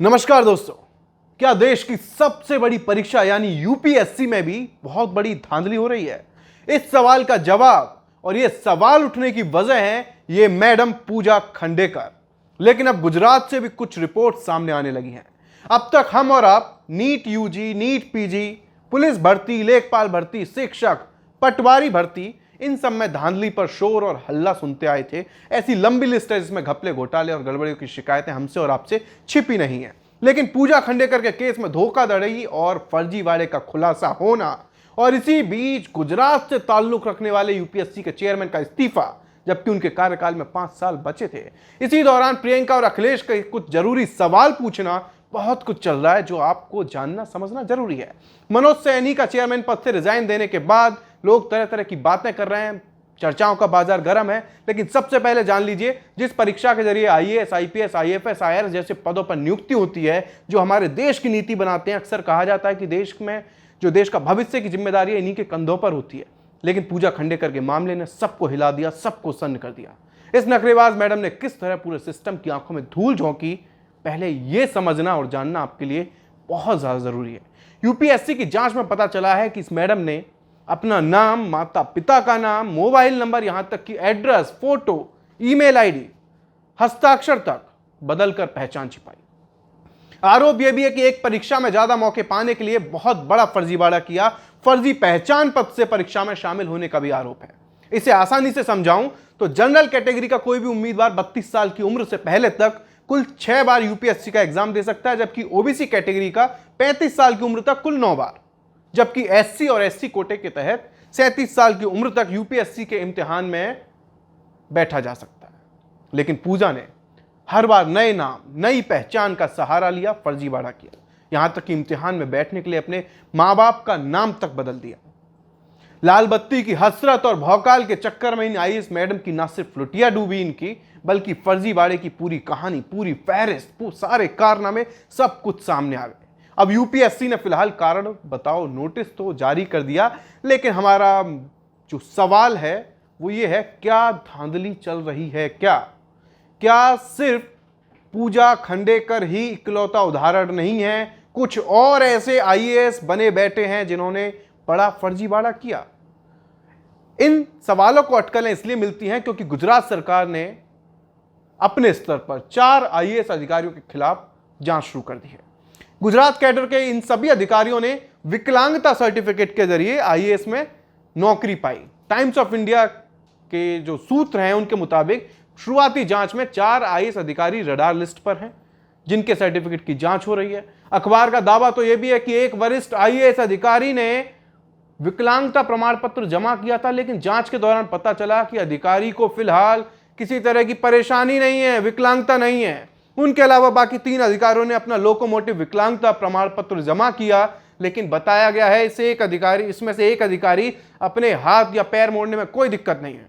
नमस्कार दोस्तों। क्या देश की सबसे बड़ी परीक्षा यानी यूपीएससी में भी बहुत बड़ी धांधली हो रही है? इस सवाल का जवाब और ये सवाल उठने की वजह है ये मैडम पूजा खंडेकर। लेकिन अब गुजरात से भी कुछ रिपोर्ट सामने आने लगी हैं। अब तक हम और आप NEET UG, NEET PG, police भर्ती, लेखपाल भर्ती, शिक्षक, पटवारी भर्ती, इन सब में धांधली पर शोर और हल्ला सुनते आए थे। ऐसी लंबी लिस्ट है जिसमें घपले, घोटाले और गड़बड़ियों की शिकायतें हमसे और आपसे छिपी नहीं है। लेकिन पूजा खंडेकर के केस में धोखाधड़ी और फर्जीवाड़े का खुलासा होना और इसी बीच गुजरात से ताल्लुक रखने वाले यूपीएससी के चेयरमैन का इस्तीफा, जबकि उनके कार्यकाल में 5 साल बचे थे। इसी दौरान प्रियंका और अखिलेश के कुछ जरूरी सवाल पूछना, बहुत कुछ चल रहा है जो आपको जानना समझना जरूरी है। मनोज सैनी का चेयरमैन पद से रिजाइन देने के बाद लोग तरह तरह की बातें कर रहे हैं, चर्चाओं का बाजार गर्म है। लेकिन सबसे पहले जान लीजिए, जिस परीक्षा के जरिए आईएएस, आईपीएस, आईएफएस, आईआरएस जैसे पदों पर नियुक्ति होती है, जो हमारे देश की नीति बनाते हैं, अक्सर कहा जाता है कि देश में जो देश का भविष्य की जिम्मेदारी है इन्हीं के कंधों पर होती है। लेकिन पूजा खंडेकर के मामले ने सबको हिला दिया, सबको सन्न कर दिया। इस नखरेबाज मैडम ने किस तरह पूरे सिस्टम की आंखों में धूल झोंकी, पहले यह समझना और जानना आपके लिए बहुत ज्यादा जरूरी है। यूपीएससी की जांच में पता चला है कि इस मैडम ने अपना नाम, माता पिता का नाम, मोबाइल नंबर, यहां तक कि एड्रेस, फोटो, ईमेल आईडी, हस्ताक्षर तक बदलकर पहचान छिपाई। आरोप यह भी है कि एक परीक्षा में ज्यादा मौके पाने के लिए बहुत बड़ा फर्जीवाड़ा किया। फर्जी पहचान पत्र से परीक्षा में शामिल होने का भी आरोप है। इसे आसानी से समझाऊं तो जनरल कैटेगरी का कोई भी उम्मीदवार 32 साल की उम्र से पहले तक कुल 6 बार यूपीएससी का एग्जाम दे सकता है, जबकि ओबीसी कैटेगरी का 35 साल की उम्र तक कुल 9 बार, जबकि एससी और एसटी कोटे के तहत 37 साल की उम्र तक यूपीएससी के इम्तिहान में बैठा जा सकता है। लेकिन पूजा ने हर बार नए नाम, नई पहचान का सहारा लिया, फर्जीवाड़ा किया, यहां तक कि इम्तिहान में बैठने के लिए अपने मां बाप का नाम तक बदल दिया। लाल बत्ती की हसरत और भौकाल के चक्कर में इन आईएएस मैडम की ना सिर्फ लुटिया डूबी इनकी, बल्कि फर्जीवाड़े की पूरी कहानी, पूरी फहरिस्त, सारे कारनामे, सब कुछ सामने आ गए। अब यूपीएससी ने फिलहाल कारण बताओ नोटिस तो जारी कर दिया, लेकिन हमारा जो सवाल है वो ये है, क्या धांधली चल रही है? क्या सिर्फ पूजा खंडेकर ही इकलौता उदाहरण नहीं है? कुछ और ऐसे आईएएस बने बैठे हैं जिन्होंने बड़ा फर्जीवाड़ा किया। इन सवालों को अटकलें इसलिए मिलती हैं क्योंकि गुजरात सरकार ने अपने स्तर पर 4 आईएएस अधिकारियों के खिलाफ जांच शुरू कर दी है। गुजरात कैडर के इन सभी अधिकारियों ने विकलांगता सर्टिफिकेट के जरिए आईएएस में नौकरी पाई। टाइम्स ऑफ इंडिया के जो सूत्र हैं उनके मुताबिक शुरुआती जांच में 4 आईएएस अधिकारी रडार लिस्ट पर हैं, जिनके सर्टिफिकेट की जांच हो रही है। अखबार का दावा तो यह भी है कि एक वरिष्ठ आईएएस अधिकारी ने विकलांगता प्रमाण पत्र जमा किया था, लेकिन जांच के दौरान पता चला कि अधिकारी को फिलहाल किसी तरह की परेशानी नहीं है, विकलांगता नहीं है। उनके अलावा बाकी 3 अधिकारियों ने अपना लोकोमोटिव विकलांगता प्रमाण पत्र जमा किया, लेकिन बताया गया है इसमें से एक अधिकारी अपने हाथ या पैर मोड़ने में कोई दिक्कत नहीं है,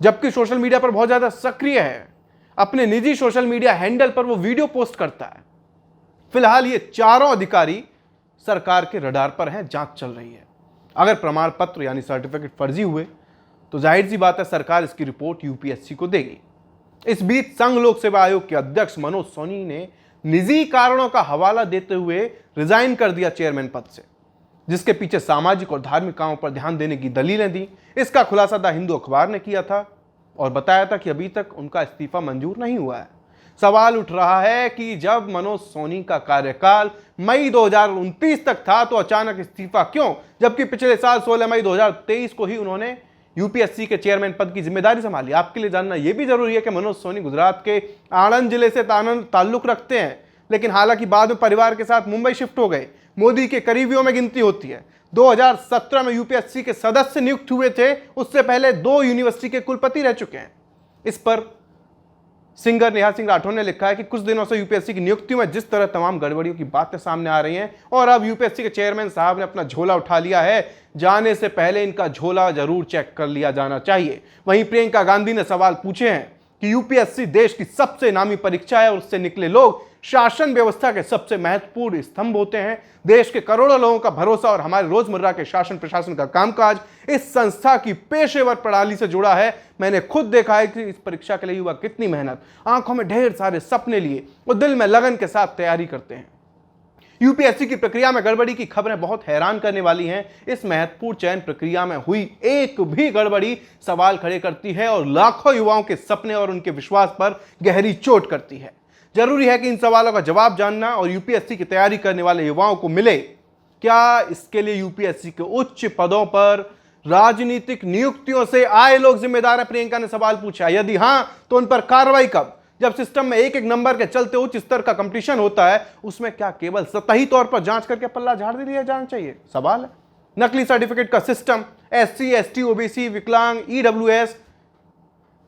जबकि सोशल मीडिया पर बहुत ज्यादा सक्रिय है। अपने निजी सोशल मीडिया हैंडल पर वो वीडियो पोस्ट करता है। फिलहाल ये चारों अधिकारी सरकार के रडार पर हैं, जांच चल रही है। अगर प्रमाण पत्र यानी सर्टिफिकेट फर्जी हुए तो जाहिर सी बात है सरकार इसकी रिपोर्ट यूपीएससी को देगी। इस बीच संघ लोक सेवा आयोग के अध्यक्ष मनोज सोनी ने निजी कारणों का हवाला देते हुए रिजाइन कर दिया चेयरमैन पद से, जिसके पीछे सामाजिक और धार्मिक कामों पर ध्यान देने की दलीलें दी। इसका खुलासा द हिंदू अखबार ने किया था और बताया था कि अभी तक उनका इस्तीफा मंजूर नहीं हुआ है। सवाल उठ रहा है कि जब मनोज सोनी का कार्यकाल मई 2029 तक था तो अचानक इस्तीफा क्यों, जबकि पिछले साल 16 मई 2023 को ही उन्होंने यूपीएससी के चेयरमैन पद की जिम्मेदारी संभाली। आपके लिए जानना यह भी जरूरी है कि मनोज सोनी गुजरात के आणंद जिले से ताल्लुक रखते हैं, लेकिन हालांकि बाद में परिवार के साथ मुंबई शिफ्ट हो गए। मोदी के करीबियों में गिनती होती है। 2017 में यूपीएससी के सदस्य नियुक्त हुए थे, उससे पहले 2 यूनिवर्सिटी के कुलपति रह चुके हैं। इस पर सिंगर नेहा सिंह राठौर ने लिखा है कि कुछ दिनों से यूपीएससी की नियुक्तियों में जिस तरह तमाम गड़बड़ियों की बातें सामने आ रही हैं और अब यूपीएससी के चेयरमैन साहब ने अपना झोला उठा लिया है, जाने से पहले इनका झोला जरूर चेक कर लिया जाना चाहिए। वहीं प्रियंका गांधी ने सवाल पूछे हैं कि यूपीएससी देश की सबसे नामी परीक्षा है और उससे निकले लोग शासन व्यवस्था के सबसे महत्वपूर्ण स्तंभ होते हैं। देश के करोड़ों लोगों का भरोसा और हमारे रोजमर्रा के शासन प्रशासन का कामकाज इस संस्था की पेशेवर प्रणाली से जुड़ा है। मैंने खुद देखा है कि इस परीक्षा के लिए युवा कितनी मेहनत, आंखों में ढेर सारे सपने लिए और दिल में लगन के साथ तैयारी करते हैं। यूपीएससी की प्रक्रिया में गड़बड़ी की खबरें बहुत हैरान करने वाली हैं। इस महत्वपूर्ण चयन प्रक्रिया में हुई एक भी गड़बड़ी सवाल खड़े करती है और लाखों युवाओं के सपने और उनके विश्वास पर गहरी चोट करती है। जरूरी है कि इन सवालों का जवाब जानना और यूपीएससी की तैयारी करने वाले युवाओं को मिले। क्या इसके लिए यूपीएससी के उच्च पदों पर राजनीतिक नियुक्तियों से आए लोग जिम्मेदार हैं? प्रियंका ने सवाल पूछा। यदि हां, तो उन पर कार्रवाई कब? जब सिस्टम में एक एक नंबर के चलते उच्च स्तर का कंपटीशन होता है, उसमें क्या केवल सतही तौर पर जांच करके पल्ला झाड़ दिया जाना चाहिए? सवाल है। नकली सर्टिफिकेट का सिस्टम एससी, एसटी, ओबीसी, विकलांग, ईडब्ल्यूएस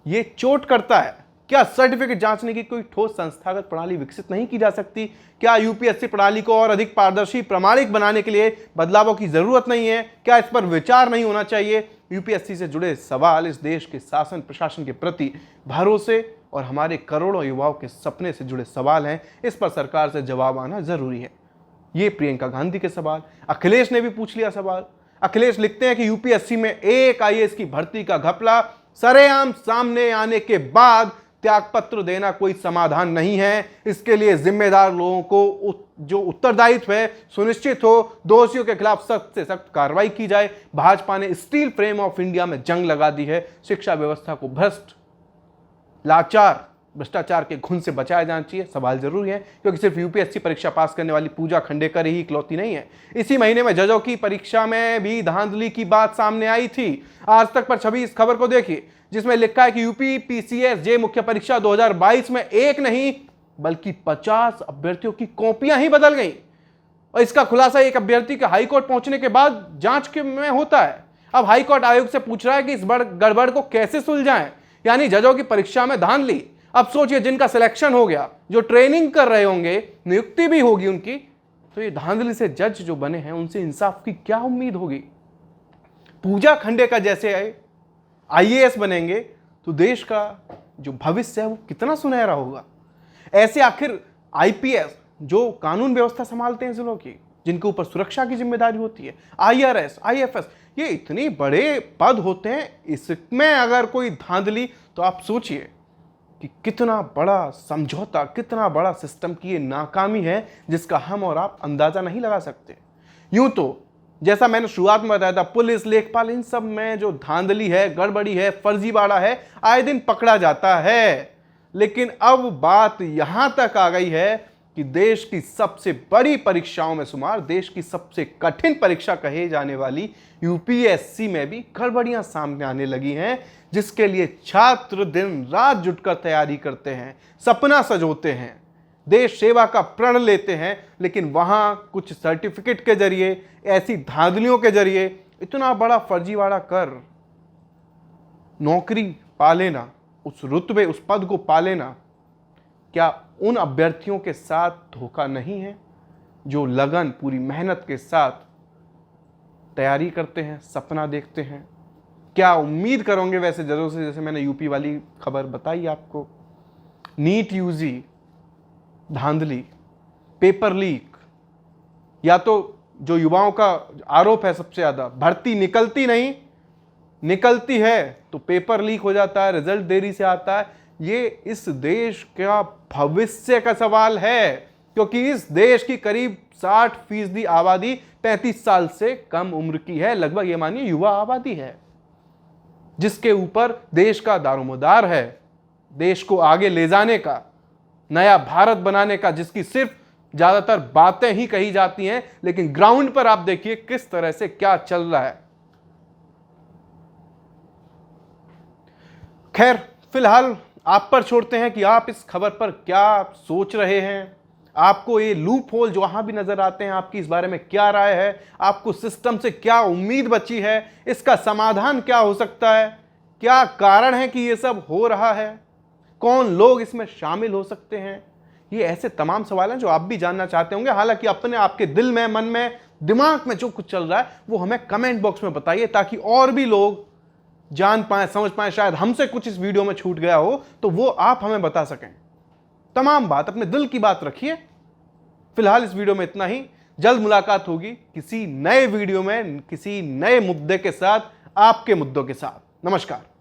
ये चोट करता है। क्या सर्टिफिकेट जांचने की कोई ठोस संस्थागत प्रणाली विकसित नहीं की जा सकती? क्या यूपीएससी प्रणाली को और अधिक पारदर्शी, प्रामाणिक बनाने के लिए बदलावों की जरूरत नहीं है? क्या इस पर विचार नहीं होना चाहिए? यूपीएससी से जुड़े सवाल इस देश के शासन प्रशासन के प्रति भरोसे और हमारे करोड़ों युवाओं के सपने से जुड़े सवाल हैं। इस पर सरकार से जवाब आना जरूरी है। ये प्रियंका गांधी के सवाल। अखिलेश ने भी पूछ लिया सवाल। अखिलेश लिखते हैं कि यूपीएससी में एक आईएएस की भर्ती का घपला सरेआम सामने आने के बाद त्यागपत्र देना कोई समाधान नहीं है। इसके लिए जिम्मेदार लोगों को जो उत्तरदायित्व है सुनिश्चित हो, दोषियों के खिलाफ सख्त से सख्त कार्रवाई की जाए। भाजपा ने स्टील फ्रेम ऑफ इंडिया में जंग लगा दी है। शिक्षा व्यवस्था को भ्रष्ट, लाचार, भ्रष्टाचार के घुन से बचाया जाना चाहिए। सवाल जरूरी है, क्योंकि सिर्फ यूपीएससी परीक्षा पास करने वाली पूजा खंडेकर ही इकलौती नहीं है। इसी महीने में जजों की परीक्षा में भी धांधली की बात सामने आई थी। आज तक पर छवि इस खबर को देखिए, जिसमें लिखा है कि यूपी पीसीएस जे मुख्य परीक्षा 2022 में एक नहीं बल्कि 50 अभ्यर्थियों की कॉपियां ही बदल गई। और इसका खुलासा एक अभ्यर्थी के हाईकोर्ट पहुंचने के बाद जांच के में होता है। अब हाईकोर्ट आयोग से पूछ रहा है कि इस गड़बड़ को कैसे सुलझाएं। यानी जजों की परीक्षा में धांधली। अब सोचिए, जिनका सिलेक्शन हो गया, जो ट्रेनिंग कर रहे होंगे, नियुक्ति भी होगी उनकी, तो ये धांधली से जज जो बने हैं उनसे इंसाफ की क्या उम्मीद होगी? पूजा खंडेकर जैसे आईएएस बनेंगे तो देश का जो भविष्य है वो कितना सुनहरा होगा। ऐसे आखिर आईपीएस जो कानून व्यवस्था संभालते हैं जिलों की, जिनके ऊपर सुरक्षा की जिम्मेदारी होती है, आईआरएस, आईएफएस, ये इतने बड़े पद होते हैं, इसमें अगर कोई धांधली तो आप सोचिए कि कितना बड़ा समझौता, कितना बड़ा सिस्टम की ये नाकामी है, जिसका हम और आप अंदाजा नहीं लगा सकते। यूं तो जैसा मैंने शुरुआत में बताया था, पुलिस, लेखपाल, इन सब में जो धांधली है, गड़बड़ी है, फर्जीवाड़ा है, आए दिन पकड़ा जाता है। लेकिन अब बात यहां तक आ गई है कि देश की सबसे बड़ी परीक्षाओं में शुमार, देश की सबसे कठिन परीक्षा कहे जाने वाली यूपीएससी में भी गड़बड़ियां सामने आने लगी हैं, जिसके लिए छात्र दिन रात जुटकर तैयारी करते हैं, सपना सजोते हैं, देश सेवा का प्रण लेते हैं। लेकिन वहां कुछ सर्टिफिकेट के जरिए, ऐसी धांधलियों के जरिए इतना बड़ा फर्जीवाड़ा कर नौकरी पा लेना, उस रुतबे, उस पद को पा लेना, क्या उन अभ्यर्थियों के साथ धोखा नहीं है जो लगन, पूरी मेहनत के साथ तैयारी करते हैं, सपना देखते हैं? क्या उम्मीद करोगे वैसे जजों से, जैसे मैंने यूपी वाली खबर बताई आपको? नीट यूजी धांधली, पेपर लीक, या तो जो युवाओं का आरोप है सबसे ज्यादा, भर्ती निकलती नहीं, निकलती है तो पेपर लीक हो जाता है, रिजल्ट देरी से आता है। ये इस देश का भविष्य का सवाल है, क्योंकि इस देश की करीब 60% आबादी 35 साल से कम उम्र की है। लगभग ये मानिए युवा आबादी है, जिसके ऊपर देश का दारोमदार है, देश को आगे ले जाने का, नया भारत बनाने का, जिसकी सिर्फ ज्यादातर बातें ही कही जाती हैं, लेकिन ग्राउंड पर आप देखिए किस तरह से क्या चल रहा है। खैर, फिलहाल आप पर छोड़ते हैं कि आप इस खबर पर क्या सोच रहे हैं। आपको ये लूप होल जो वहां भी नजर आते हैं, आपकी इस बारे में क्या राय है? आपको सिस्टम से क्या उम्मीद बची है? इसका समाधान क्या हो सकता है? क्या कारण है कि ये सब हो रहा है? कौन लोग इसमें शामिल हो सकते हैं? ये ऐसे तमाम सवाल हैं जो आप भी जानना चाहते होंगे। हालांकि अपने आपके दिल में, मन में, दिमाग में जो कुछ चल रहा है वो हमें कमेंट बॉक्स में बताइए, ताकि और भी लोग जान पाए, समझ पाए। शायद हमसे कुछ इस वीडियो में छूट गया हो तो वो आप हमें बता सकें। तमाम बात, अपने दिल की बात रखिए। फिलहाल इस वीडियो में इतना ही। जल्द मुलाकात होगी किसी नए वीडियो में, किसी नए मुद्दे के साथ, आपके मुद्दों के साथ। नमस्कार।